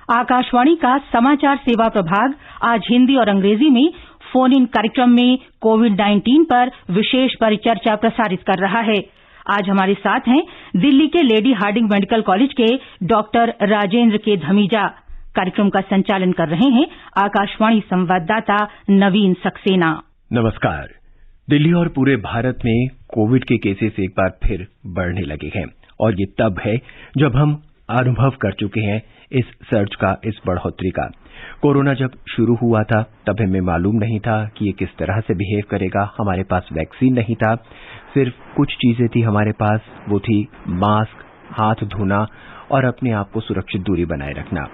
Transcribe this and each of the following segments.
आकाशवाणी का समाचार सेवा प्रभाग आज हिंदी और अंग्रेजी में फोन इन कार्यक्रम में कोविड-19 पर विशेष परिचर्चा प्रसारित कर रहा है। आज हमारे साथ हैं दिल्ली के लेडी हार्डिंग मेडिकल कॉलेज के डॉक्टर राजेंद्र के धमीजा। कार्यक्रम का संचालन कर रहे हैं आकाशवाणी संवाददाता नवीन सक्सेना। नमस्कार। दिल्ली और पूरे भारत में कोविड के केसेस एक बार फिर बढ़ने लगे हैं और ये तब है जब हम अनुभव कर चुके हैं इस सर्ज का, इस बढ़ोतरी का। कोरोना जब शुरू हुआ था तब हमें मालूम नहीं था कि ये किस तरह से बिहेव करेगा। हमारे पास वैक्सीन नहीं था, सिर्फ कुछ चीजें थी हमारे पास, वो थी मास्क, हाथ धोना और अपने आप को सुरक्षित दूरी बनाए रखना।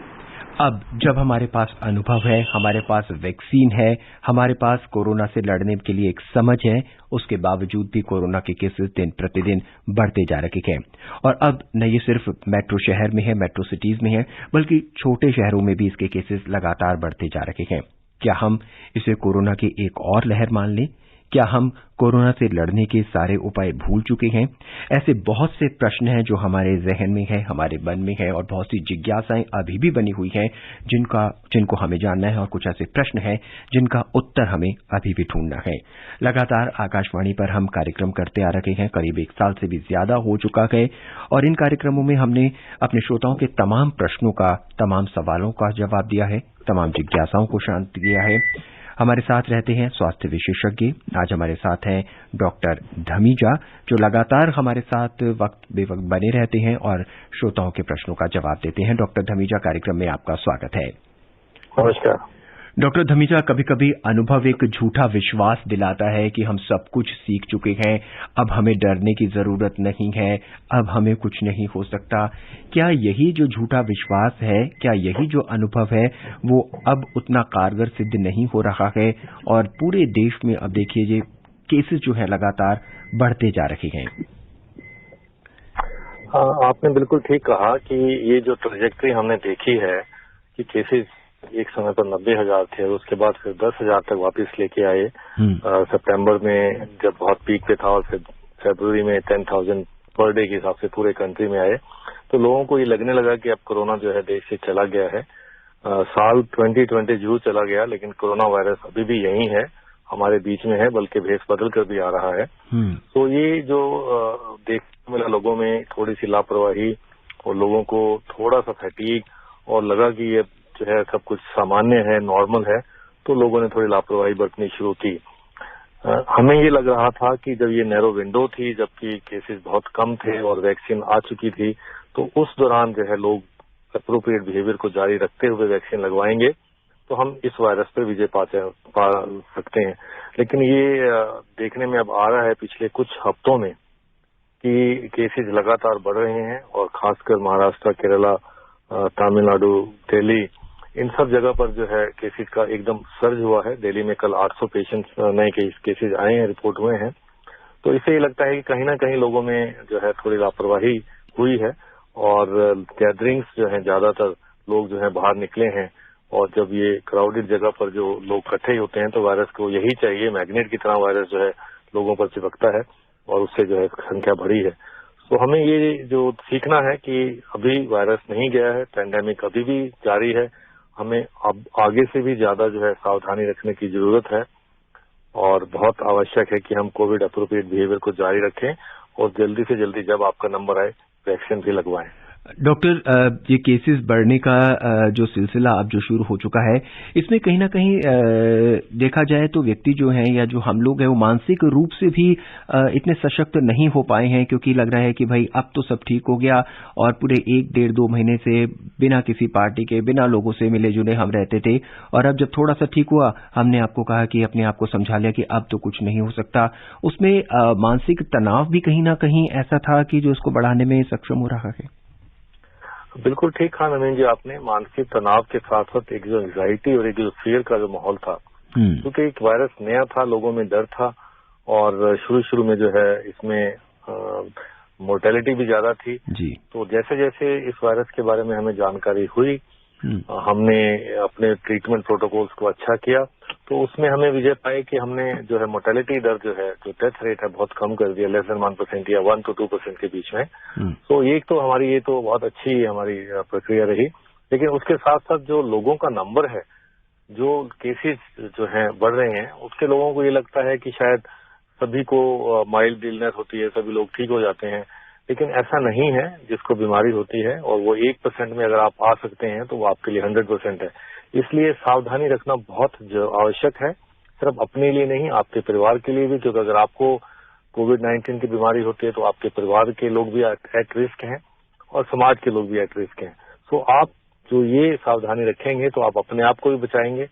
अब जब हमारे पास अनुभव है, हमारे पास वैक्सीन है, हमारे पास कोरोना से लड़ने के लिए एक समझ है, उसके बावजूद भी कोरोना के केसेस दिन प्रतिदिन बढ़ते जा रहे हैं। और अब न ये सिर्फ मेट्रो शहर में है, मेट्रो सिटीज में है, बल्कि छोटे शहरों में भी इसके केसेस लगातार बढ़ते जा रहे हैं। क्या हम इसे कोरोना की एक और लहर मान लें? क्या हम कोरोना से लड़ने के सारे उपाय भूल चुके हैं? ऐसे बहुत से प्रश्न हैं जो हमारे जहन में है, हमारे मन में है, और बहुत सी जिज्ञासाएं अभी भी बनी हुई हैं जिनको हमें जानना है, और कुछ ऐसे प्रश्न हैं जिनका उत्तर हमें अभी भी ढूंढना है। लगातार आकाशवाणी पर हम कार्यक्रम करते आ रहे हैं, करीब 1 साल से भी ज्यादा हो चुका है, और इन कार्यक्रमों में हमने अपने श्रोताओं के तमाम प्रश्नों का, तमाम सवालों का जवाब दिया है, तमाम जिज्ञासाओं को शांत किया है। हमारे साथ रहते हैं स्वास्थ्य विशेषज्ञ। आज हमारे साथ हैं डॉक्टर धमीजा, जो लगातार हमारे साथ वक्त बेवक्त बने रहते हैं और श्रोताओं के प्रश्नों का जवाब देते हैं। डॉक्टर धमीजा, कार्यक्रम में आपका स्वागत है। नमस्कार। डॉक्टर धमीजा, कभी कभी अनुभव एक झूठा विश्वास दिलाता है कि हम सब कुछ सीख चुके हैं, अब हमें डरने की जरूरत नहीं है, अब हमें कुछ नहीं हो सकता। क्या यही जो झूठा विश्वास है, क्या यही जो अनुभव है, वो अब उतना कारगर सिद्ध नहीं हो रहा है? और पूरे देश में अब देखिए ये केसेस जो है लगातार बढ़ते जा रहे हैं। हाँ, आपने बिल्कुल ठीक कहा कि ये जो ट्रेजेक्ट्री हमने देखी है कि केसेस एक समय पर 90,000 थे और उसके बाद फिर 10,000 तक वापस लेके आए। सितंबर में जब बहुत पीक पे था और फिर फरवरी में 10,000 पर डे के हिसाब से पूरे कंट्री में आए, तो लोगों को ये लगने लगा कि अब कोरोना जो है देश से चला गया है। साल 2020 जरूर चला गया, लेकिन कोरोना वायरस अभी भी यही है, हमारे बीच में है, बल्कि भेष बदल कर भी आ रहा है। तो ये जो देखने मिला लोगों में थोड़ी सी लापरवाही और लोगों को थोड़ा सा फैटीग, और लगा कि ये जो है सब कुछ सामान्य है, नॉर्मल है, तो लोगों ने थोड़ी लापरवाही बरतनी शुरू की। हमें ये लग रहा था कि जब ये नैरो विंडो थी, जबकि केसेस बहुत कम थे और वैक्सीन आ चुकी थी, तो उस दौरान जो है लोग एप्रोप्रिएट बिहेवियर को जारी रखते हुए वैक्सीन लगवाएंगे तो हम इस वायरस पर विजय पा सकते हैं। लेकिन ये देखने में अब आ रहा है पिछले कुछ हफ्तों में कि केसेस लगातार बढ़ रहे हैं, और खासकर महाराष्ट्र, केरला, तमिलनाडु, दिल्ली, इन सब जगह पर जो है केसेस का एकदम सर्ज हुआ है। दिल्ली में कल 800 पेशेंट्स नए केसेस आए हैं, रिपोर्ट हुए हैं। तो इससे ये लगता है कि कहीं ना कहीं लोगों में जो है थोड़ी लापरवाही हुई है, और गैदरिंग्स जो है, ज्यादातर लोग जो है बाहर निकले हैं, और जब ये क्राउडेड जगह पर जो लोग इकट्ठे होते हैं तो वायरस को यही चाहिए, मैग्नेट की तरह वायरस जो है लोगों पर चिपकता है और उससे जो है संख्या बढ़ी है। तो हमें ये जो सीखना है कि अभी वायरस नहीं गया है, पैंडेमिक अभी भी जारी है, हमें अब आगे से भी ज्यादा जो है सावधानी रखने की जरूरत है, और बहुत आवश्यक है कि हम कोविड अप्रोप्रिएट बिहेवियर को जारी रखें और जल्दी से जल्दी जब आपका नंबर आए वैक्सीन भी लगवाएं। डॉक्टर, ये केसेस बढ़ने का जो सिलसिला अब जो शुरू हो चुका है, इसमें कहीं ना कहीं देखा जाए तो व्यक्ति जो हैं या जो हम लोग हैं वो मानसिक रूप से भी इतने सशक्त नहीं हो पाए हैं, क्योंकि लग रहा है कि भाई अब तो सब ठीक हो गया, और पूरे 1, 1.5, 2 महीने से बिना किसी पार्टी के, बिना लोगों से मिले जुले हम रहते थे, और अब जब थोड़ा सा ठीक हुआ हमने आपको कहा कि अपने आप को समझा लिया कि अब तो कुछ नहीं हो सकता। उसमें मानसिक तनाव भी कहीं ना कहीं ऐसा था कि जो उसको बढ़ाने में सक्षम हो रहा है। बिल्कुल ठीक कहा नवीन जी आपने। मानसिक तनाव के साथ साथ एक जो एंग्जाइटी और एक जो फियर का जो माहौल था, क्योंकि एक वायरस नया था, लोगों में डर था, और शुरू में जो है इसमें मोर्टेलिटी भी ज्यादा थी जी। तो जैसे जैसे इस वायरस के बारे में हमें जानकारी हुई, हमने अपने ट्रीटमेंट प्रोटोकॉल्स को अच्छा किया, तो उसमें हमें विजय पाए कि हमने जो है मोर्टेलिटी दर जो है, जो डेथ रेट है, बहुत कम कर दिया, लेस देन 1% या 1 to 2% के बीच में। तो एक तो हमारी ये तो बहुत अच्छी हमारी प्रक्रिया रही। लेकिन उसके साथ साथ जो लोगों का नंबर है, जो केसेस जो हैं बढ़ रहे हैं, उसके लोगों को ये लगता है कि शायद सभी को माइल्ड इलनेस होती है, सभी लोग ठीक हो जाते हैं, लेकिन ऐसा नहीं है। जिसको बीमारी होती है और वो 1% में अगर आप आ सकते हैं तो वो आपके लिए 100% है। इसलिए सावधानी रखना बहुत आवश्यक है, सिर्फ अपने लिए नहीं, आपके परिवार के लिए भी, क्योंकि अगर आपको कोविड-19 की बीमारी होती है तो आपके परिवार के लोग भी एट रिस्क हैं और समाज के लोग भी एट रिस्क हैं। तो आप जो ये सावधानी रखेंगे तो आप अपने आप को भी बचाएंगे,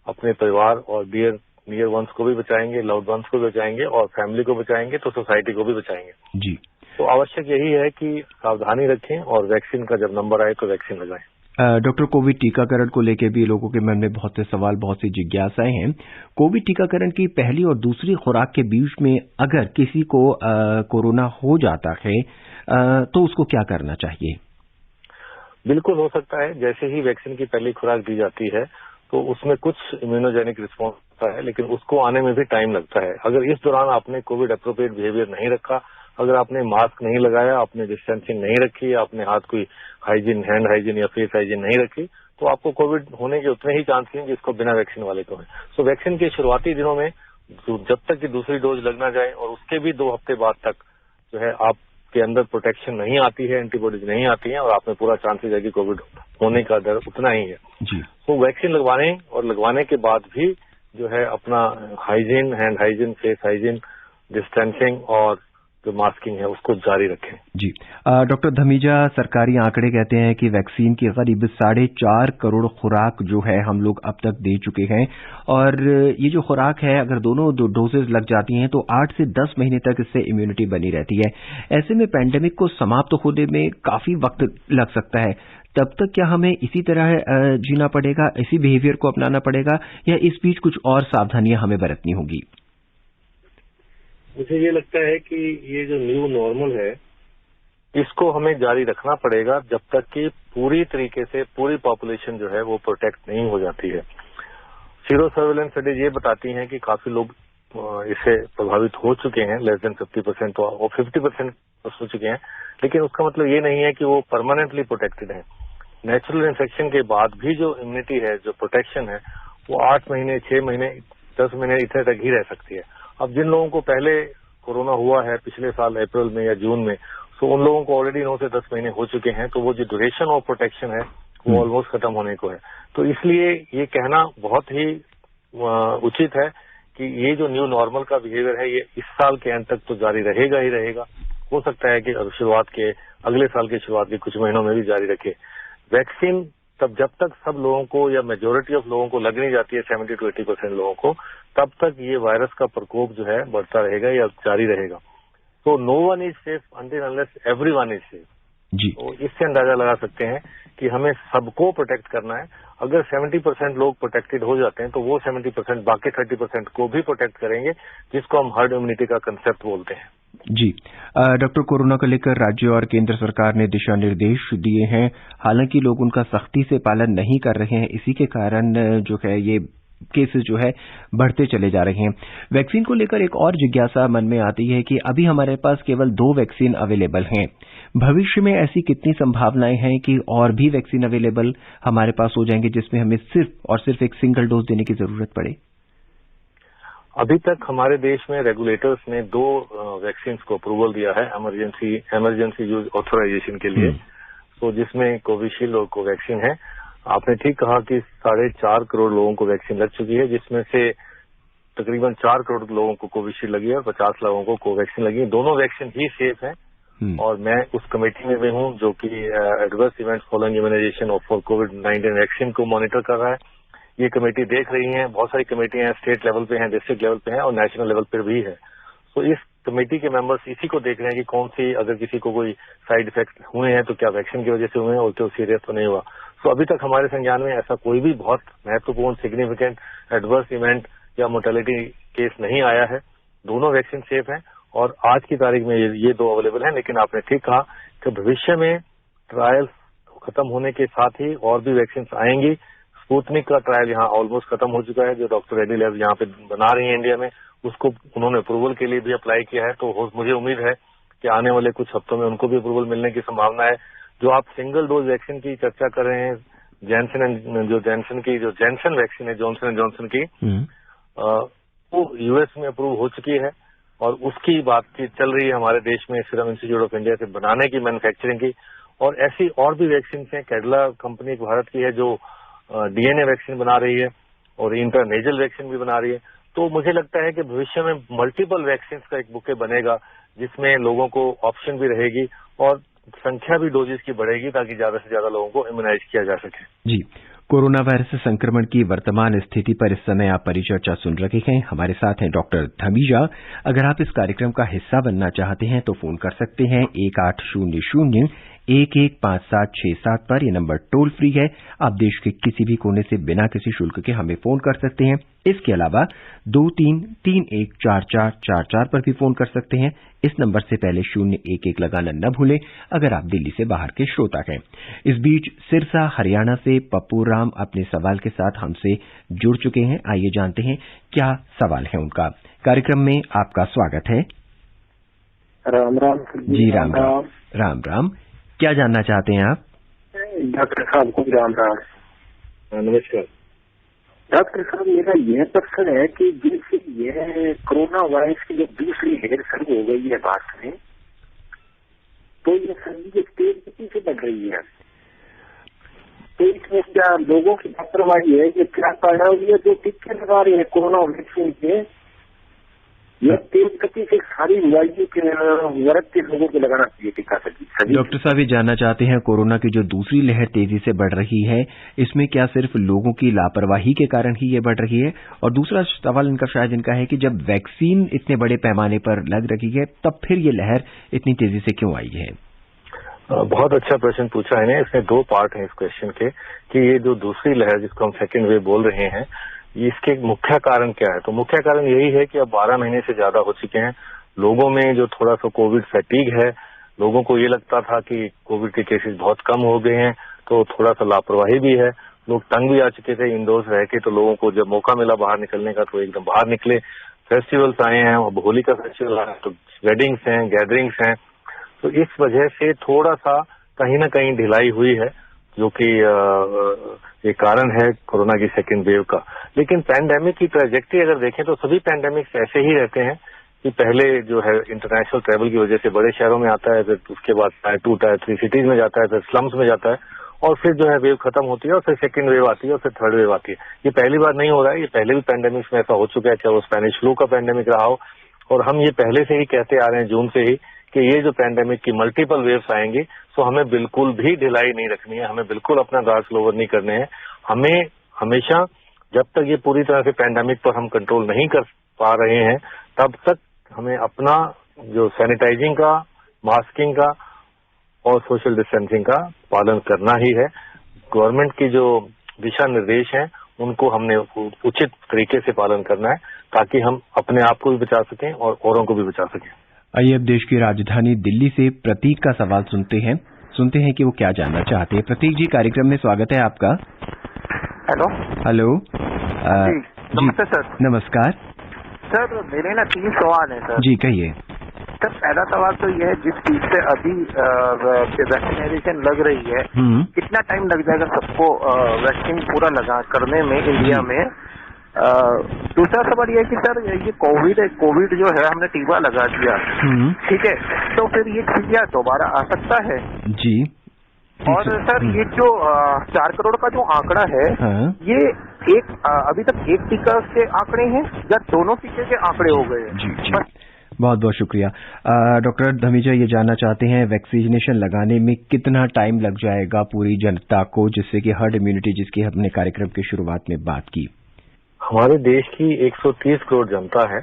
अपने परिवार और नियर वंस को भी बचाएंगे, लव्ड वंस को भी बचाएंगे और फैमिली को बचाएंगे तो सोसाइटी को भी बचाएंगे। जी। तो आवश्यक यही है कि सावधानी रखें और वैक्सीन का जब नंबर आए तो वैक्सीन लगाएं। डॉक्टर, कोविड टीकाकरण को लेकर भी लोगों के मन में बहुत से सवाल, बहुत सी जिज्ञासाएं हैं। कोविड टीकाकरण की पहली और दूसरी खुराक के बीच में अगर किसी को कोरोना हो जाता है तो उसको क्या करना चाहिए? बिल्कुल हो सकता है। जैसे ही वैक्सीन की पहली खुराक दी जाती है तो उसमें कुछ इम्यूनोजेनिक रिस्पॉन्स होता है, लेकिन उसको आने में भी टाइम लगता है। अगर इस दौरान आपने कोविड अप्रोप्रिएट बिहेवियर नहीं रखा, अगर आपने मास्क नहीं लगाया, आपने डिस्टेंसिंग नहीं रखी, आपने हाथ कोई हाइजीन, हैंड हाइजीन या फेस हाइजीन नहीं रखी, तो आपको कोविड होने के उतने ही चांस हैं जिसको बिना वैक्सीन वाले को है। सो वैक्सीन के शुरुआती दिनों में जब तक कि दूसरी डोज लगना जाए और उसके भी 2 हफ्ते बाद तक जो है आपके अंदर प्रोटेक्शन नहीं आती है, एंटीबॉडीज नहीं आती हैं और आप में पूरा चांसेस है कि कोविड होने का दर उतना ही है। जी। तो वैक्सीन लगवाने और लगवाने के बाद भी जो है अपना hygiene, hand hygiene, face hygiene, distancing और जो मास्किंग है उसको जारी रखें। जी। डॉक्टर धमीजा, सरकारी आंकड़े कहते हैं कि वैक्सीन की करीब 4.5 करोड़ खुराक जो है हम लोग अब तक दे चुके हैं और ये जो खुराक है अगर दोनों डोजेज लग जाती हैं तो 8 से 10 महीने तक इससे इम्यूनिटी बनी रहती है। ऐसे में पैंडेमिक को समाप्त होने में काफी वक्त लग सकता है। तब तक क्या हमें इसी तरह जीना पड़ेगा, इसी बिहेवियर को अपनाना पड़ेगा या इस बीच कुछ और सावधानियां हमें बरतनी होगी? मुझे ये लगता है कि ये जो न्यू नॉर्मल है इसको हमें जारी रखना पड़ेगा जब तक कि पूरी तरीके से पूरी पॉपुलेशन जो है वो प्रोटेक्ट नहीं हो जाती है। सीरो सर्वेलेंस स्टडीज ये बताती हैं कि काफी लोग इससे प्रभावित हो चुके हैं, लेस देन 50% और 50% हो चुके हैं, लेकिन उसका मतलब ये नहीं है कि वो परमानेंटली प्रोटेक्टेड है। नेचुरल इन्फेक्शन के बाद भी जो इम्यूनिटी है, जो प्रोटेक्शन है, वो 8 महीने, 6 महीने, 10 महीने इतने तक ही रह सकती है। अब जिन लोगों को पहले कोरोना हुआ है पिछले साल अप्रैल में या जून में, तो उन लोगों को ऑलरेडी 9 से 10 महीने हो चुके हैं, तो वो जो ड्यूरेशन ऑफ प्रोटेक्शन है वो ऑलमोस्ट खत्म होने को है। तो इसलिए ये कहना बहुत ही उचित है कि ये जो न्यू नॉर्मल का बिहेवियर है ये इस साल के अंत तक तो जारी रहेगा ही रहेगा। हो सकता है कि शुरुआत के अगले साल की शुरुआत के कुछ महीनों में भी जारी रखे। वैक्सीन जब तक सब लोगों को या मेजोरिटी ऑफ लोगों को लगनी जाती है, 70 to 80% लोगों को, तब तक ये वायरस का प्रकोप जो है बढ़ता रहेगा या जारी रहेगा। तो no one is safe until unless everyone is safe. जी। तो इससे अंदाजा लगा सकते हैं कि हमें सबको प्रोटेक्ट करना है। अगर 70% लोग प्रोटेक्टेड हो जाते हैं तो वो 70% बाकी 30% को भी प्रोटेक्ट करेंगे, जिसको हम हर्ड इम्यूनिटी का कंसेप्ट बोलते हैं। जी। डॉक्टर, कोरोना को लेकर राज्य और केंद्र सरकार ने दिशा निर्देश दिए हैं, हालांकि लोग उनका सख्ती से पालन नहीं कर रहे हैं। इसी के कारण जो है ये केसेस जो है बढ़ते चले जा रहे हैं। वैक्सीन को लेकर एक और जिज्ञासा मन में आती है कि अभी हमारे पास केवल 2 वैक्सीन अवेलेबल हैं। भविष्य में ऐसी कितनी संभावनाएं हैं कि और भी वैक्सीन अवेलेबल हमारे पास हो जाएंगे जिसमें हमें सिर्फ और सिर्फ एक सिंगल डोज देने की जरूरत पड़े? अभी तक हमारे देश में रेगुलेटर्स ने 2 वैक्सीन को अप्रूवल दिया है इमरजेंसी यूज ऑथराइजेशन के लिए, तो जिसमें कोविशील्ड और कोवैक्सीन है। आपने ठीक कहा कि 4.5 करोड़ लोगों को वैक्सीन लग चुकी है, जिसमें से तकरीबन 4 करोड़ लोगों को कोविशील्ड लगी है और 50 लोगों को कोवैक्सीन लगी है। दोनों वैक्सीन ही सेफ हैं और मैं उस कमेटी में भी हूं जो कि adverse events following immunisation for कोविड-19 वैक्सीन को मॉनिटर कर रहा है। ये कमेटी देख रही है, बहुत सारी कमेटियां हैं, स्टेट लेवल पे हैं, डिस्ट्रिक्ट लेवल पे हैं और नेशनल लेवल पर भी है। तो इस कमेटी के मेंबर्स इसी को देख रहे हैं कि कौन सी, अगर किसी को कोई साइड इफेक्ट हुए हैं तो क्या वैक्सीन की वजह से हुए हैं और क्यों सीरियस तो नहीं हुआ। तो अभी तक हमारे संज्ञान में ऐसा कोई भी बहुत महत्वपूर्ण सिग्निफिकेंट एडवर्स इवेंट या मोर्टेलिटी केस नहीं आया है। दोनों वैक्सीन सेफ हैं और आज की तारीख में ये 2 अवेलेबल हैं। लेकिन आपने ठीक कहा कि भविष्य में ट्रायल्स खत्म होने के साथ ही और भी वैक्सीन आएंगी। स्पुतनिक का ट्रायल यहाँ ऑलमोस्ट खत्म हो चुका है, जो डॉक्टर रेड्डी लैब यहाँ पे बना रही है इंडिया में, उसको उन्होंने अप्रूवल के लिए भी अप्लाई किया है। तो मुझे उम्मीद है कि आने वाले कुछ हफ्तों में उनको भी अप्रूवल मिलने की संभावना है। जो आप सिंगल डोज वैक्सीन की चर्चा कर रहे हैं, जैनसन वैक्सीन है, जॉनसन एंड जॉनसन की, वो यूएस में अप्रूव हो चुकी है और उसकी बातचीत चल रही है हमारे देश में सीरम इंस्टीट्यूट ऑफ इंडिया से बनाने की, मैन्युफैक्चरिंग की। और ऐसी और भी वैक्सीन हैं। कैडिला कंपनी एक भारत की है जो डीएनए वैक्सीन बना रही है और इंटरनेजल वैक्सीन भी बना रही है। तो मुझे लगता है कि भविष्य में मल्टीपल वैक्सीन का एक बुके बनेगा जिसमें लोगों को ऑप्शन भी रहेगी और संख्या भी डोजेस की बढ़ेगी ताकि ज्यादा से ज्यादा लोगों को इम्यूनाइज किया जा सके। जी, कोरोना वायरस संक्रमण की वर्तमान स्थिति पर इस समय आप परिचर्चा सुन रहे हैं। हमारे साथ हैं डॉक्टर धमीजा। अगर आप इस कार्यक्रम का हिस्सा बनना चाहते हैं तो फोन कर सकते हैं 1800-115767 पर। यह नंबर टोल फ्री है। आप देश के किसी भी कोने से बिना किसी शुल्क के हमें फोन कर सकते हैं। इसके अलावा 23314444 पर भी फोन कर सकते हैं। इस नंबर से पहले 011 लगाना न भूलें अगर आप दिल्ली से बाहर के श्रोता हैं। इस बीच सिरसा हरियाणा से पप्पू राम अपने सवाल के साथ हमसे जुड़ चुके हैं। आइए जानते हैं क्या सवाल है उनका। कार्यक्रम में आपका स्वागत है। राम राम जी, राम राम। राम राम। क्या जानना चाहते हैं आप? डॉक्टर साहब को राम राम। नमस्कार डॉक्टर साहब, मेरा यह प्रश्न है कि जैसे यह कोरोना वायरस की जो दूसरी लहर शुरू हो गई है भारत में, तो ये सर्दी की तेज गति से बढ़ रही है, तो इसमें क्या लोगों की लापरवाही है? ये क्या कारण है? जो टीके लगा रहे हैं कोरोना वैक्सीन के, यह तेज गति से सारी वायु के वर्ग के लोगों को लगाना चाहिए टीका सभी। डॉक्टर साहब, ये जानना चाहते हैं कोरोना की जो दूसरी लहर तेजी से बढ़ रही है, इसमें क्या सिर्फ लोगों की लापरवाही के कारण ही ये बढ़ रही है? और दूसरा सवाल इनका शायद इनका है कि जब वैक्सीन इतने बड़े पैमाने पर लग रही है तब फिर ये लहर इतनी तेजी से क्यों आई है? बहुत अच्छा प्रश्न पूछा है। इसमें दो पार्ट हैं इस क्वेश्चन के कि ये जो दूसरी लहर जिसको हम सेकेंड वेव बोल रहे हैं, इसके मुख्य कारण क्या है? तो मुख्य कारण यही है कि अब 12 महीने से ज्यादा हो चुके हैं। लोगों में जो थोड़ा सा कोविड फैटीग है, लोगों को ये लगता था कि कोविड के केसेस बहुत कम हो गए हैं, तो थोड़ा सा लापरवाही भी है। लोग तंग भी आ चुके थे इंडोर्स रह के, तो लोगों को जब मौका मिला बाहर निकलने का तो एकदम बाहर निकले। फेस्टिवल्स आए हैं, होली का फेस्टिवल आया, तो वेडिंग्स हैं, गैदरिंग्स हैं, तो इस वजह से थोड़ा सा कहीं ना कहीं ढिलाई हुई है, जो कि ये कारण है कोरोना की सेकेंड वेव का। लेकिन पैंडेमिक की ट्रैजेक्टरी अगर देखें तो सभी पैंडेमिक्स ऐसे ही रहते हैं कि पहले जो है इंटरनेशनल ट्रैवल की वजह से बड़े शहरों में आता है, फिर उसके बाद टायर 2 टायर 3 सिटीज में जाता है, फिर स्लम्स में जाता है, और फिर जो है वेव खत्म होती है और फिर सेकेंड वेव आती है और फिर थर्ड वेव आती है। ये पहली बार नहीं हो रहा है, ये पहले भी पैंडेमिक्स में ऐसा हो चुका है, चाहे वो स्पेनिश फ्लू का पैंडेमिक रहा हो। और हम ये पहले से ही कहते आ रहे हैं जून से ही कि ये जो पैंडेमिक की मल्टीपल वेव्स आएंगी, तो हमें बिल्कुल भी ढिलाई नहीं रखनी है, हमें बिल्कुल अपना गार्ड्स लोअर नहीं करने हैं। हमें हमेशा जब तक ये पूरी तरह से पैंडेमिक पर हम कंट्रोल नहीं कर पा रहे हैं, तब तक हमें अपना जो सैनिटाइजिंग का, मास्किंग का और सोशल डिस्टेंसिंग का पालन करना ही है। गवर्नमेंट की जो दिशा निर्देश हैं उनको हमने उचित तरीके से पालन करना है ताकि हम अपने आप को भी बचा सकें और औरों को भी बचा सकें। आइए अब देश की राजधानी दिल्ली से प्रतीक का सवाल सुनते हैं कि वो क्या जानना चाहते हैं। प्रतीक जी, कार्यक्रम में स्वागत है आपका। हेलो। नमस्ते सर। नमस्कार सर, मेरे ना 3 सवाल हैं सर। जी, कहिए। सर, पहला सवाल तो ये है, जिस चीज से अभी वैक्सीनेशन लग रही है, कितना टाइम लग जाएगा सबको वैक्सीन पूरा लगा करने में इंडिया में? दूसरा सवाल ये है कि सर, ये कोविड जो है हमने टीका लगा दिया, ठीक है, तो फिर ये टीका दोबारा आ सकता है? जी। और सर, ये जो 4 करोड़ का जो आंकड़ा है, ये अभी तक एक टीका के आंकड़े हैं या दोनों टीके के आंकड़े हो गए हैं? जी। बहुत बहुत शुक्रिया। डॉक्टर धमीजा ये जानना चाहते हैं वैक्सीनेशन लगाने में कितना टाइम लग जाएगा पूरी जनता को, जिससे कि हर्ड इम्यूनिटी जिसकी हमने कार्यक्रम की शुरुआत में बात की? हमारे देश की 130 करोड़ जनता है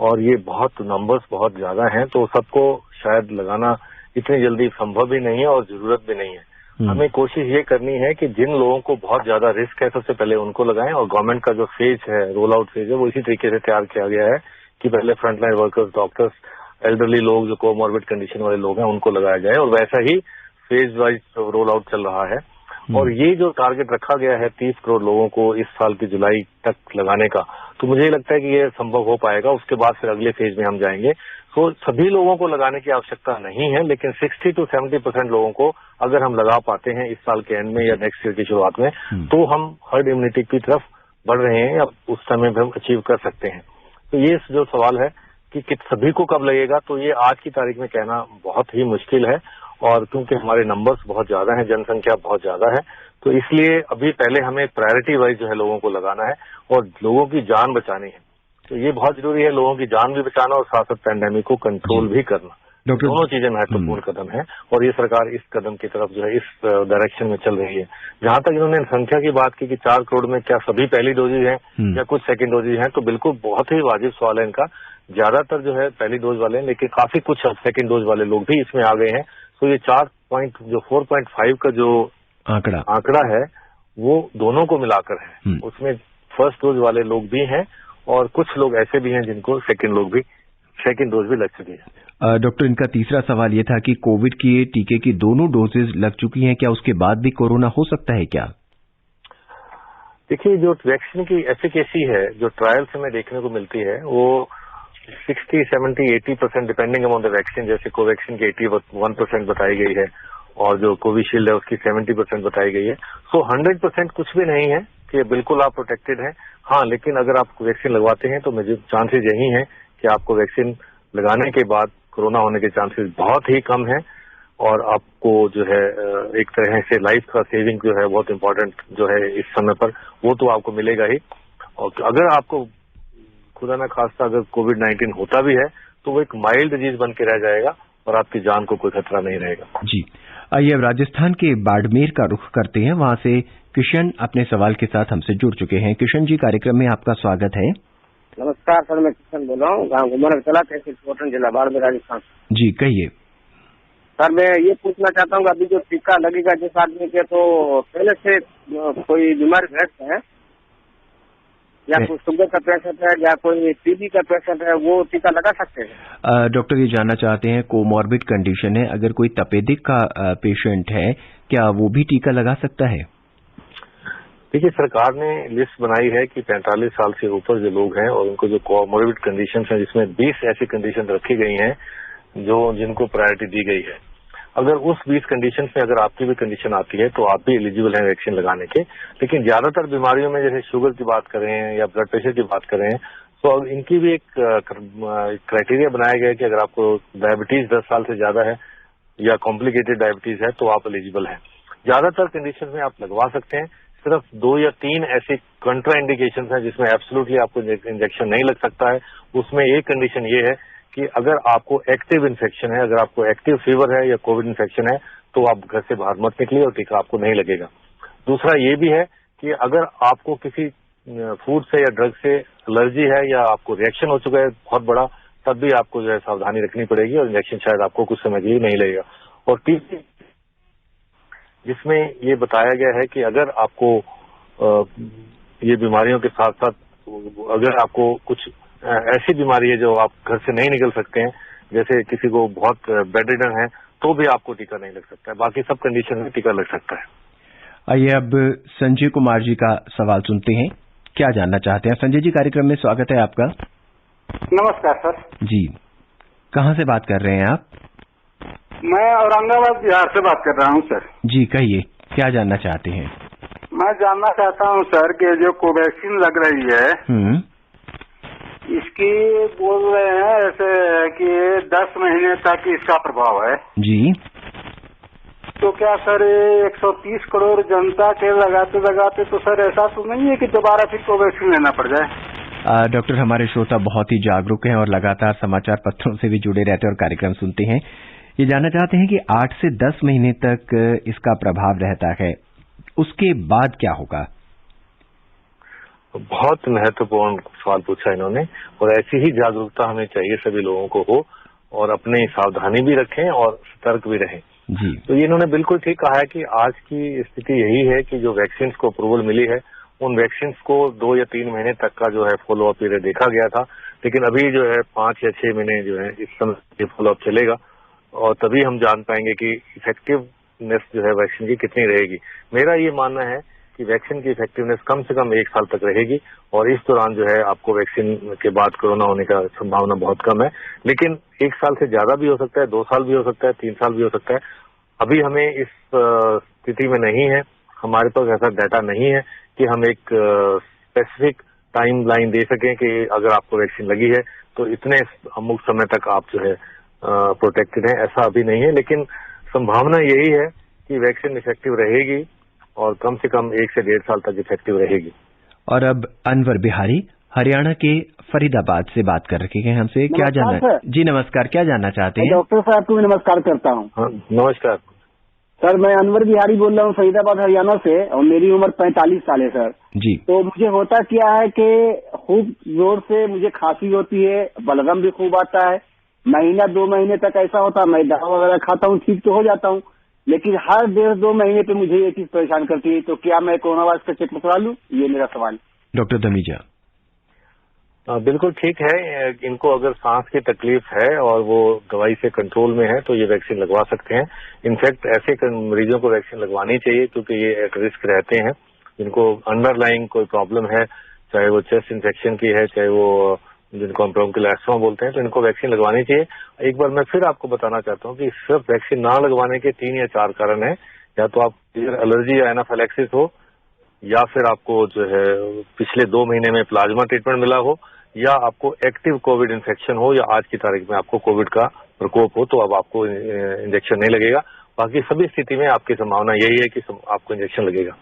और ये नंबर्स बहुत ज्यादा हैं, तो सबको शायद लगाना इतनी जल्दी संभव भी नहीं है और जरूरत भी नहीं है। हमें कोशिश ये करनी है कि जिन लोगों को बहुत ज्यादा रिस्क है सबसे पहले उनको लगाएं, और गवर्नमेंट का जो फेज है, रोल आउट फेज है, वो इसी तरीके से तैयार किया गया है कि पहले फ्रंटलाइन वर्कर्स, डॉक्टर्स, एल्डरली लोग, जो कोमॉर्बिड कंडीशन वाले लोग हैं, उनको लगाया जाए, और वैसा ही फेज वाइज रोल आउट चल रहा है। और ये जो टारगेट रखा गया है 30 करोड़ लोगों को इस साल की जुलाई तक लगाने का, तो मुझे लगता है कि ये संभव हो पाएगा। उसके बाद फिर अगले फेज में हम जाएंगे। तो सभी लोगों को लगाने की आवश्यकता नहीं है, लेकिन 60 to 70% लोगों को अगर हम लगा पाते हैं इस साल के एंड में या नेक्स्ट ईयर की शुरुआत में, तो हम हर्ड इम्यूनिटी की तरफ बढ़ रहे हैं या उस समय भी हम अचीव कर सकते हैं। तो ये जो सवाल है कि सभी को कब लगेगा, तो ये आज की तारीख में कहना बहुत ही मुश्किल है, और क्योंकि हमारे नंबर्स बहुत ज्यादा हैं, जनसंख्या बहुत ज्यादा है, तो इसलिए अभी पहले हमें प्रायोरिटी वाइज जो है लोगों को लगाना है और लोगों की जान बचानी है। तो ये बहुत जरूरी है, लोगों की जान भी बचाना और साथ साथ पैंडेमिक को कंट्रोल भी करना। दोनों चीजें महत्वपूर्ण कदम है, और ये सरकार इस कदम की तरफ जो है इस डायरेक्शन में चल रही है। जहां तक इन्होंने संख्या की बात की कि 4 करोड़ में क्या सभी पहली डोजेज हैं या कुछ सेकेंड डोजेज हैं, तो बिल्कुल बहुत ही वाजिब सवाल है इनका। ज्यादातर जो है पहली डोज वाले हैं, लेकिन काफी कुछ सेकेंड डोज वाले लोग भी इसमें आ गए हैं। तो ये 4.5 का जो आंकड़ा है वो दोनों को मिलाकर है। उसमें फर्स्ट डोज वाले लोग भी हैं और कुछ लोग ऐसे भी हैं जिनको सेकेंड डोज भी लग चुकी है। डॉक्टर, इनका तीसरा सवाल ये था कि कोविड के टीके की दोनों डोजेज लग चुकी हैं, क्या उसके बाद भी कोरोना हो सकता है क्या? देखिए, जो वैक्सीन की एफिकेसी है जो ट्रायल से हमें देखने को मिलती है वो 60, 70, 80% डिपेंडिंग अपॉन द वैक्सीन। जैसे कोवैक्सीन की 81% बताई गई है और जो कोविशील्ड है उसकी 70% बताई गई है। सो 100% कुछ भी नहीं है कि बिल्कुल आप प्रोटेक्टेड हैं। हाँ, लेकिन अगर आप वैक्सीन लगवाते हैं तो मुझे चांसेस यही हैं कि आपको वैक्सीन लगाने के बाद कोरोना होने के चांसेस बहुत ही कम है, और आपको जो है एक तरह से लाइफ का सेविंग जो है बहुत इंपॉर्टेंट जो है इस समय पर, वो तो आपको मिलेगा ही। और अगर आपको खुदा न खास्ता अगर कोविड-19 होता भी है तो वो एक माइल्ड डिजीज बन के रह जाएगा और आपकी जान को कोई खतरा नहीं रहेगा। जी, आइए अब राजस्थान के बाड़मेर का रुख करते हैं। वहां से किशन अपने सवाल के साथ हमसे जुड़ चुके हैं। किशन जी, कार्यक्रम में आपका स्वागत है। नमस्कार सर, मैं किशन बोल रहा हूँ, गाँव घुमरचला, तहसील कोटन, जिला बाड़मेर, राजस्थान। जी कहिए। सर, मैं ये पूछना चाहता हूँ अभी जो टीका लगेगा जिस आदमी के, तो पहले से कोई बीमारी ग्रस्त है या कोई शुगर का पेशेंट है या कोई टीबी का पेशेंट है, वो टीका लगा सकते हैं? डॉक्टर ये जानना चाहते हैं, कोमॉर्बिड कंडीशन है, अगर कोई तपेदिक का पेशेंट है क्या वो भी टीका लगा सकता है? देखिए, सरकार ने लिस्ट बनाई है कि 45 साल से ऊपर जो लोग हैं और उनको जो कोमॉर्बिड कंडीशन है, जिसमें 20 ऐसी कंडीशन रखी गई हैं जिनको प्रायोरिटी दी गई है। अगर उस 20 कंडीशन में अगर आपकी भी कंडीशन आती है तो आप भी एलिजिबल हैं वैक्सीन लगाने के। लेकिन ज्यादातर बीमारियों में जैसे शुगर की बात करें या ब्लड प्रेशर की बात करें, तो इनकी भी एक क्राइटेरिया बनाया गया है कि अगर आपको डायबिटीज 10 साल से ज्यादा है या कॉम्प्लिकेटेड डायबिटीज है तो आप एलिजिबल हैं। ज्यादातर कंडीशन में आप लगवा सकते हैं। सिर्फ 2 या 3 ऐसी कंट्रा इंडिकेशन है जिसमें एब्सोल्युटली आपको इंजेक्शन नहीं लग सकता है। उसमें एक कंडीशन ये है कि अगर आपको एक्टिव इन्फेक्शन है, अगर आपको एक्टिव फीवर है या कोविड इन्फेक्शन है, तो आप घर से बाहर मत निकलिए और टीका आपको नहीं लगेगा। दूसरा ये भी है कि अगर आपको किसी फूड से या ड्रग से एलर्जी है या आपको रिएक्शन हो चुका है बहुत बड़ा, तब भी आपको जो है सावधानी रखनी पड़ेगी और इंजेक्शन शायद आपको कुछ समय के लिए नहीं लगेगा। और तीसरी जिसमें ये बताया गया है कि अगर आपको ये बीमारियों के साथ साथ अगर आपको कुछ ऐसी बीमारी है जो आप घर से नहीं निकल सकते हैं, जैसे किसी को बहुत बेड रिडन है, तो भी आपको टीका नहीं लग सकता है। बाकी सब कंडीशन में टीका लग सकता है। आइए अब संजय कुमार जी का सवाल सुनते हैं, क्या जानना चाहते हैं। संजय जी, कार्यक्रम में स्वागत है आपका। नमस्कार सर जी, कहाँ से बात कर रहे हैं आप? मैं औरंगाबाद बिहार से बात कर रहा हूँ सर। जी कहिए, क्या जानना चाहते हैं? मैं जानना चाहता हूँ सर कि जो कोवैक्सीन लग रही है इसकी बोल रहे हैं ऐसे कि 10 महीने तक इसका प्रभाव है जी। तो क्या सर 130 करोड़ जनता के लगाते लगाते तो सर ऐसा तो नहीं है कि दोबारा फिर कोवैक्सीन लेना पड़ जाए? डॉक्टर, हमारे श्रोता बहुत ही जागरूक हैं और लगातार समाचार पत्रों से भी जुड़े रहते हैं और कार्यक्रम सुनते हैं। ये जानना चाहते हैं कि 8 से 10 महीने तक इसका प्रभाव रहता है, उसके बाद क्या होगा? बहुत महत्वपूर्ण सवाल पूछा इन्होंने, और ऐसी ही जागरूकता हमें चाहिए सभी लोगों को हो, और अपनी सावधानी भी रखें और सतर्क भी रहें जी। तो ये इन्होंने बिल्कुल ठीक कहा है कि आज की स्थिति यही है कि जो वैक्सीन को अप्रूवल मिली है उन वैक्सीन को 2 या 3 महीने तक का जो है फॉलो अप पीरियड देखा गया था, लेकिन अभी जो है 5 या 6 महीने जो है इस समय फॉलो अप चलेगा, और तभी हम जान पाएंगे कि इफेक्टिवनेस जो है वैक्सीन की कितनी रहेगी। मेरा ये मानना है कि वैक्सीन की इफेक्टिवनेस कम से कम 1 साल तक रहेगी और इस दौरान जो है आपको वैक्सीन के बाद कोरोना होने का संभावना बहुत कम है। लेकिन 1 साल से ज्यादा भी हो सकता है, 2 साल भी हो सकता है, 3 साल भी हो सकता है। अभी हमें इस स्थिति में नहीं है, हमारे पास ऐसा डाटा नहीं है कि हम एक स्पेसिफिक टाइम लाइन दे सकें कि अगर आपको वैक्सीन लगी है तो इतने अमुक समय तक आप जो है प्रोटेक्टेड हैं, ऐसा अभी नहीं है। लेकिन संभावना यही है कि वैक्सीन इफेक्टिव रहेगी और कम से कम 1 से 1.5 साल तक इफेक्टिव रहेगी। और अब अनवर बिहारी हरियाणा के फरीदाबाद से बात कर रखे हैं हमसे। क्या जानना? जी नमस्कार, क्या जानना चाहते हैं? डॉक्टर साहब को भी नमस्कार करता हूँ। हाँ, नमस्कार सर, मैं अनवर बिहारी बोल रहा हूँ फरीदाबाद हरियाणा से और मेरी उम्र 45 साल है सर जी। तो मुझे होता क्या है कि खूब जोर से मुझे खांसी होती है, बलगम भी खूब आता है, महीना 2 महीने तक ऐसा होता है। मैं दवा वगैरह खाता हूँ, ठीक तो हो जाता हूँ, लेकिन हर 1.5-2 महीने पे मुझे ये चीज परेशान करती है। तो क्या मैं कोरोना वायरस का चेक करवा लूँ? ये मेरा सवाल। डॉक्टर धमीजा। बिल्कुल ठीक है। इनको अगर सांस की तकलीफ है और वो दवाई से कंट्रोल में है तो ये वैक्सीन लगवा सकते हैं। इनफैक्ट ऐसे मरीजों को वैक्सीन लगवानी चाहिए क्योंकि ये एट रिस्क रहते हैं। जिनको अंडरलाइंग कोई प्रॉब्लम है, चाहे वो चेस्ट इन्फेक्शन की है, चाहे वो जिनको हम ब्रोंकियल एस्थमा बोलते हैं, तो इनको वैक्सीन लगवानी चाहिए। एक बार मैं फिर आपको बताना चाहता हूँ कि सिर्फ वैक्सीन ना लगवाने के 3 या 4 कारण हैं। या तो आप एलर्जी या एनाफिलैक्सिस हो, या फिर आपको जो है पिछले 2 महीने में प्लाज्मा ट्रीटमेंट मिला हो, या आपको एक्टिव कोविड इन्फेक्शन हो, या आज की तारीख में आपको कोविड का प्रकोप हो, तो अब आपको इंजेक्शन नहीं लगेगा। बाकी सभी स्थिति में आपकी संभावना यही है कि आपको इंजेक्शन लगेगा।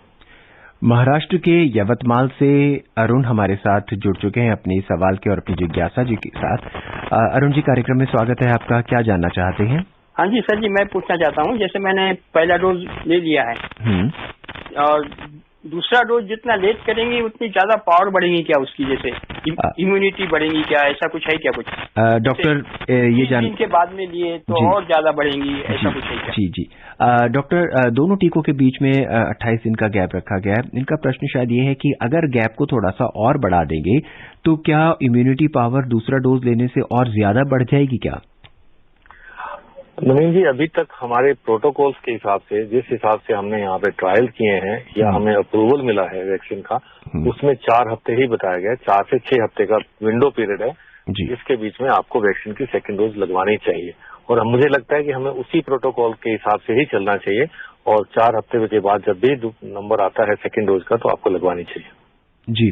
महाराष्ट्र के यवतमाल से अरुण हमारे साथ जुड़ चुके हैं अपने सवाल के और अपनी जिज्ञासा जी के साथ। अरुण जी, कार्यक्रम में स्वागत है आपका। क्या जानना चाहते हैं? हाँ जी सर जी, मैं पूछना चाहता हूँ, जैसे मैंने पहला डोज ले लिया है और दूसरा डोज जितना लेट करेंगे उतनी ज्यादा पावर बढ़ेगी क्या उसकी, जैसे इम्यूनिटी बढ़ेगी क्या, ऐसा कुछ है क्या? कुछ डॉक्टर ये दिन के बाद में लिए तो और ज्यादा बढ़ेंगी, ऐसा कुछ है क्या? जी जी डॉक्टर, दोनों टीकों के बीच में 28 दिन का गैप रखा गया है। इनका प्रश्न शायद ये है कि अगर गैप को थोड़ा सा और बढ़ा देंगे तो क्या इम्यूनिटी पावर दूसरा डोज लेने से और ज्यादा बढ़ जाएगी क्या? नवीन जी, अभी तक हमारे प्रोटोकॉल्स के हिसाब से, जिस हिसाब से हमने यहाँ पे ट्रायल किए हैं या हमें अप्रूवल मिला है वैक्सीन का, उसमें 4 हफ्ते ही बताया गया है। 4 से 6 हफ्ते का विंडो पीरियड है जिसके बीच में आपको वैक्सीन की सेकेंड डोज लगवानी चाहिए। और मुझे लगता है कि हमें उसी प्रोटोकॉल के हिसाब से ही चलना चाहिए और 4 हफ्ते के बाद जब भी नंबर आता है सेकेंड डोज का तो आपको लगवानी चाहिए। जी।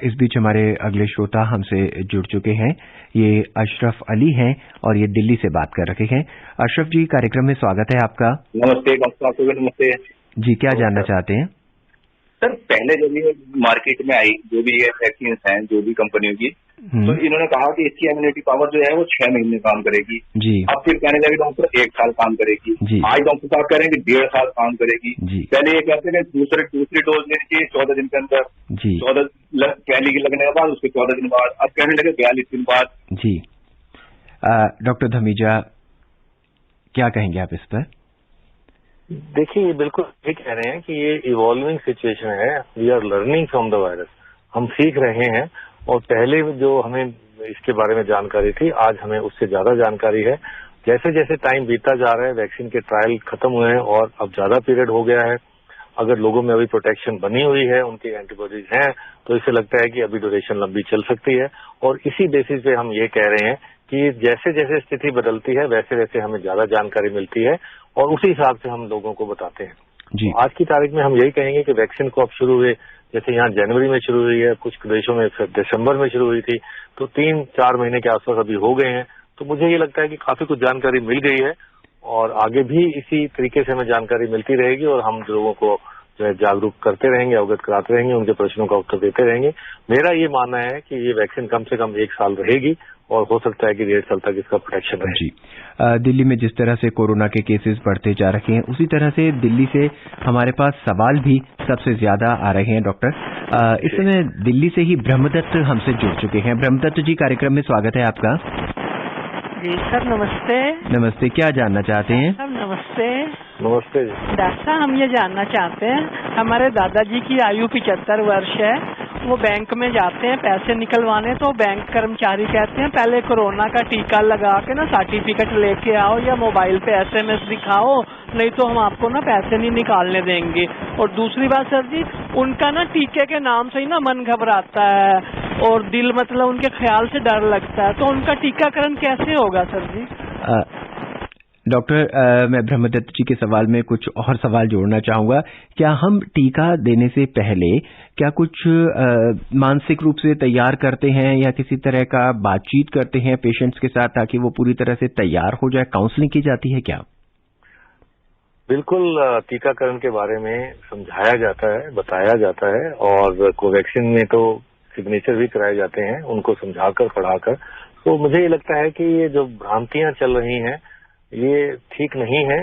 इस बीच हमारे अगले श्रोता हमसे जुड़ चुके हैं। ये अशरफ अली हैं और ये दिल्ली से बात कर रहे हैं। अशरफ जी, कार्यक्रम में स्वागत है आपका। नमस्ते डॉक्टर, नमस्ते जी। क्या जानना चाहते हैं? सर, पहले जब ये मार्केट में आई जो भी ये वैक्सीन हैं जो भी कंपनियों की, तो इन्होंने कहा कि इसकी इम्यूनिटी पावर जो है वो 6 महीने काम करेगी जी। अब फिर कहने लगे डॉक्टर 1 साल काम करेगी जी। आज डॉक्टर साहब कह रहे हैं कि 1.5 साल काम करेगी जी। पहले ये कहते थे दूसरी डोज लेनी चाहिए 14 दिन के अंदर जी। 14 पहली की लगने के बाद उसके 14 दिन बाद, अब कहने लगे 42 दिन बाद जी। डॉक्टर धमीजा, क्या कहेंगे आप इस पर? देखिए, ये बिल्कुल ठीक कह रहे हैं कि ये इवॉल्विंग सिचुएशन है। We are learning from the virus, हम सीख रहे हैं और पहले जो हमें इसके बारे में जानकारी थी, आज हमें उससे ज्यादा जानकारी है। जैसे जैसे टाइम बीतता जा रहा है, वैक्सीन के ट्रायल खत्म हुए हैं और अब ज्यादा पीरियड हो गया है। अगर लोगों में अभी प्रोटेक्शन बनी हुई है, उनकी एंटीबॉडीज हैं, तो इसे लगता है कि अभी ड्यूरेशन लंबी चल सकती है। और इसी बेसिस पे हम ये कह रहे हैं कि जैसे जैसे स्थिति बदलती है वैसे वैसे हमें ज्यादा जानकारी मिलती है और उसी हिसाब से हम लोगों को बताते हैं जी। आज की तारीख में हम यही कहेंगे कि वैक्सीन को अब शुरू हुए, जैसे यहाँ जनवरी में शुरू हुई है, कुछ देशों में दिसंबर में शुरू हुई थी, तो 3-4 महीने के आसपास अभी हो गए हैं। तो मुझे ये लगता है कि काफी कुछ जानकारी मिल गई है और आगे भी इसी तरीके से हमें जानकारी मिलती रहेगी और हम लोगों को जो है जागरूक करते रहेंगे, अवगत कराते रहेंगे, उनके प्रश्नों का उत्तर देते रहेंगे। मेरा ये मानना है कि ये वैक्सीन कम से कम 1 साल रहेगी और हो सकता है कि 1.5 साल तक इसका प्रोटेक्शन रहे जी। दिल्ली में जिस तरह से कोरोना के केसेस बढ़ते जा रहे हैं, उसी तरह से दिल्ली से हमारे पास सवाल भी सबसे ज्यादा आ रहे हैं। डॉक्टर, इस समय दिल्ली से ही ब्रह्मदत्त हमसे जुड़ चुके हैं। ब्रह्मदत्त जी, कार्यक्रम में स्वागत है आपका। जी सर, नमस्ते। नमस्ते, क्या जानना चाहते हैं? सर नमस्ते। नमस्ते डॉक्टर साहब, हम ये जानना चाहते हैं, हमारे दादाजी की आयु 75 वर्ष है, वो बैंक में जाते हैं पैसे निकलवाने, तो बैंक कर्मचारी कहते हैं पहले कोरोना का टीका लगा के ना सर्टिफिकेट लेके आओ या मोबाइल पे SMS दिखाओ, नहीं तो हम आपको ना पैसे नहीं निकालने देंगे। और दूसरी बात सर जी, उनका ना टीके के नाम से ही ना मन घबराता है और दिल मतलब उनके ख्याल से डर लगता है, तो उनका टीकाकरण कैसे होगा सर जी? डॉक्टर, मैं ब्रह्मदत्त जी के सवाल में कुछ और सवाल जोड़ना चाहूंगा। क्या हम टीका देने से पहले क्या कुछ मानसिक रूप से तैयार करते हैं या किसी तरह का बातचीत करते हैं पेशेंट्स के साथ ताकि वो पूरी तरह से तैयार हो जाए? काउंसलिंग की जाती है क्या? बिल्कुल, टीकाकरण के बारे में समझाया जाता है, बताया जाता है, और कोवैक्सीन में तो सिग्नेचर भी कराए जाते हैं उनको समझाकर पढ़ाकर। तो मुझे ये लगता है कि ये जो भ्रांतियां चल रही हैं ये ठीक नहीं है।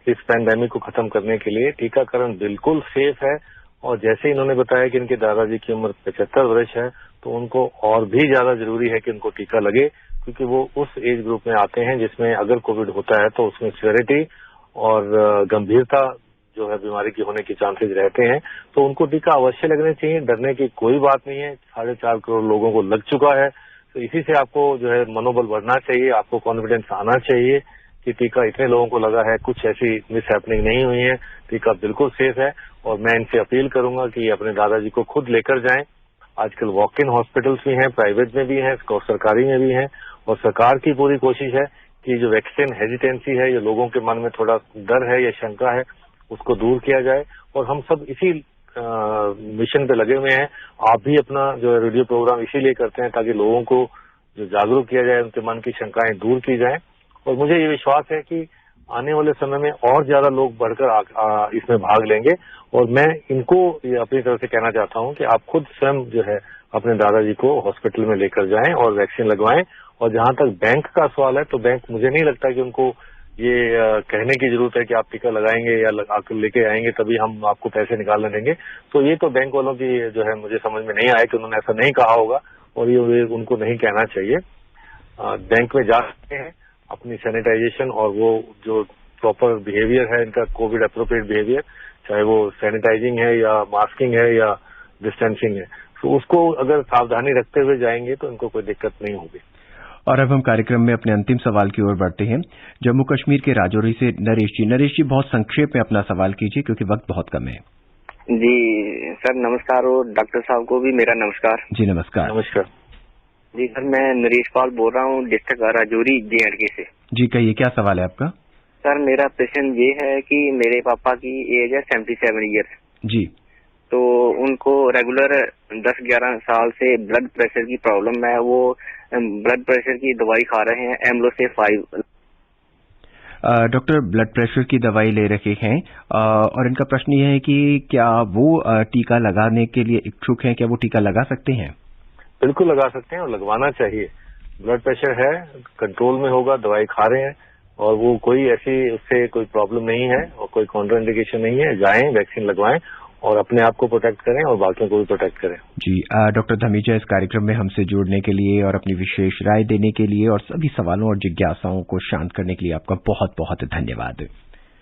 इस पैंडेमिक को खत्म करने के लिए टीकाकरण बिल्कुल सेफ है, और जैसे इन्होंने बताया कि इनके दादाजी की उम्र 75 वर्ष है, तो उनको और भी ज्यादा जरूरी है कि उनको टीका लगे, क्योंकि वो उस एज ग्रुप में आते हैं जिसमें अगर कोविड होता है तो उसमें सीवियरिटी और गंभीरता जो है बीमारी की होने के चांसेस रहते हैं। तो उनको टीका अवश्य लगने चाहिए, डरने की कोई बात नहीं है। 4.5 करोड़ लोगों को लग चुका है, तो इसी से आपको जो है मनोबल बढ़ना चाहिए, आपको कॉन्फिडेंस आना चाहिए कि टीका इतने लोगों को लगा है, कुछ ऐसी मिस हैपनिंग नहीं हुई है, टीका बिल्कुल सेफ है। और मैं इनसे अपील करूंगा कि अपने दादाजी को खुद लेकर जाएं। आजकल वॉक इन हॉस्पिटल्स भी हैं, प्राइवेट में भी हैं और सरकारी में भी हैं, और सरकार की पूरी कोशिश है कि जो वैक्सीन हेजिटेंसी है, जो लोगों के मन में थोड़ा डर है या शंका है, उसको दूर किया जाए। और हम सब इसी मिशन पे लगे हुए हैं। आप भी अपना जो है रेडियो प्रोग्राम इसीलिए करते हैं ताकि लोगों को जो जागरूक किया जाए, उनके मन की शंकाएं दूर की जाएं। और मुझे ये विश्वास है कि आने वाले समय में और ज्यादा लोग बढ़कर इसमें भाग लेंगे। और मैं इनको ये अपनी तरफ से कहना चाहता हूं कि आप खुद स्वयं जो है अपने दादाजी को हॉस्पिटल में लेकर जाएं और वैक्सीन लगवाएं। और जहां तक बैंक का सवाल है, तो बैंक, मुझे नहीं लगता कि उनको ये कहने की जरूरत है कि आप टीका लगाएंगे या आकर लेके आएंगे तभी हम आपको पैसे निकालने देंगे। तो ये तो बैंक वालों की जो है मुझे समझ में नहीं आया कि उन्होंने ऐसा नहीं कहा होगा, और ये उनको नहीं कहना चाहिए। बैंक में जा सकते हैं, अपनी सैनिटाइजेशन और वो जो प्रॉपर बिहेवियर है इनका, कोविड अप्रोप्रिएट बिहेवियर, चाहे वो सैनिटाइजिंग है या मास्किंग है या डिस्टेंसिंग है, तो उसको अगर सावधानी रखते हुए जाएंगे तो इनको कोई दिक्कत नहीं होगी। और अब हम कार्यक्रम में अपने अंतिम सवाल की ओर बढ़ते हैं। जम्मू कश्मीर के राजौरी से नरेश जी बहुत संक्षेप में अपना सवाल कीजिए क्योंकि वक्त बहुत कम है। जी सर नमस्कार, और डॉक्टर साहब को भी मेरा नमस्कार। जी नमस्कार। नमस्कार जी सर, मैं नरेश पाल बोल रहा हूँ, डिस्ट्रिक्ट राजौरी JNK से। जी कहिए, क्या सवाल है आपका? सर मेरा प्रश्न ये है कि मेरे पापा की एज है 77 ईयर्स जी, तो उनको रेगुलर 10-11 साल से ब्लड प्रेशर की प्रॉब्लम है। वो ब्लड प्रेशर की दवाई खा रहे हैं, एमलो से 5। डॉक्टर ब्लड प्रेशर की दवाई ले रखे हैं और इनका प्रश्न ये है कि क्या वो टीका लगाने के लिए इच्छुक हैं, क्या वो टीका लगा सकते हैं? बिल्कुल लगा सकते हैं और लगवाना चाहिए। ब्लड प्रेशर है, कंट्रोल में होगा, दवाई खा रहे हैं और वो कोई ऐसी उससे कोई प्रॉब्लम नहीं है और कोई काउंटर इंडिकेशन नहीं है। जाएं, वैक्सीन लगवाएं और अपने आप को प्रोटेक्ट करें और बाकियों को भी प्रोटेक्ट करें। जी डॉक्टर धमीजा, इस कार्यक्रम में हमसे जुड़ने के लिए और अपनी विशेष राय देने के लिए और सभी सवालों और जिज्ञासाओं को शांत करने के लिए आपका बहुत बहुत धन्यवाद।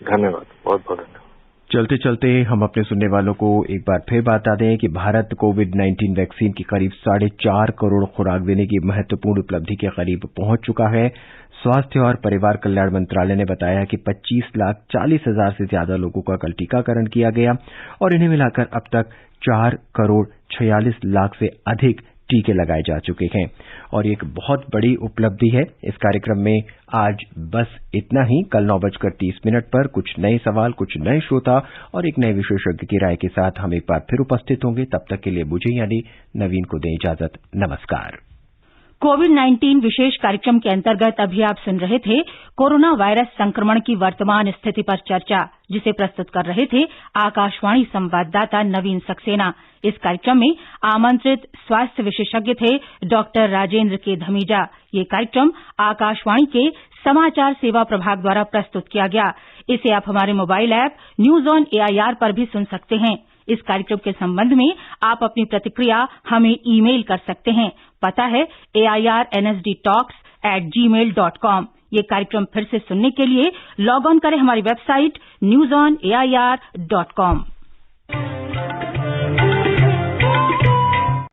धन्यवाद, बहुत बहुत धन्यवाद। चलते चलते हम अपने सुनने वालों को एक बार फिर बता दें कि भारत कोविड-19 वैक्सीन की करीब 4.5 करोड़ खुराक देने की महत्वपूर्ण उपलब्धि के करीब पहुंच चुका है। स्वास्थ्य और परिवार कल्याण मंत्रालय ने बताया कि 25,40,000 से ज्यादा लोगों का कल टीकाकरण किया गया और इन्हें मिलाकर अब तक 4 करोड़ 46 लाख से अधिक टीके लगाए जा चुके हैं और एक बहुत बड़ी उपलब्धि है। इस कार्यक्रम में आज बस इतना ही। कल 9:30 पर कुछ नए सवाल, कुछ नए श्रोता और एक नए विशेषज्ञ की राय के साथ हम एक बार फिर उपस्थित होंगे। तब तक के लिए मुझे यानी नवीन को दें इजाजत। नमस्कार। कोविड-19 विशेष कार्यक्रम के अंतर्गत अभी आप सुन रहे थे कोरोना वायरस संक्रमण की वर्तमान स्थिति पर चर्चा, जिसे प्रस्तुत कर रहे थे आकाशवाणी संवाददाता नवीन सक्सेना। इस कार्यक्रम में आमंत्रित स्वास्थ्य विशेषज्ञ थे डॉक्टर राजेंद्र के धमीजा। ये कार्यक्रम आकाशवाणी के समाचार सेवा प्रभाग द्वारा प्रस्तुत किया गया। इसे आप हमारे mobile app news on AIR पर भी सुन सकते हैं। इस कार्यक्रम के संबंध में आप अपनी प्रतिक्रिया हमें ईमेल कर सकते हैं। पता है airnsdtalks@gmail.com। ये कार्यक्रम फिर से सुनने के लिए लॉग ऑन करें हमारी वेबसाइट newsonair.com।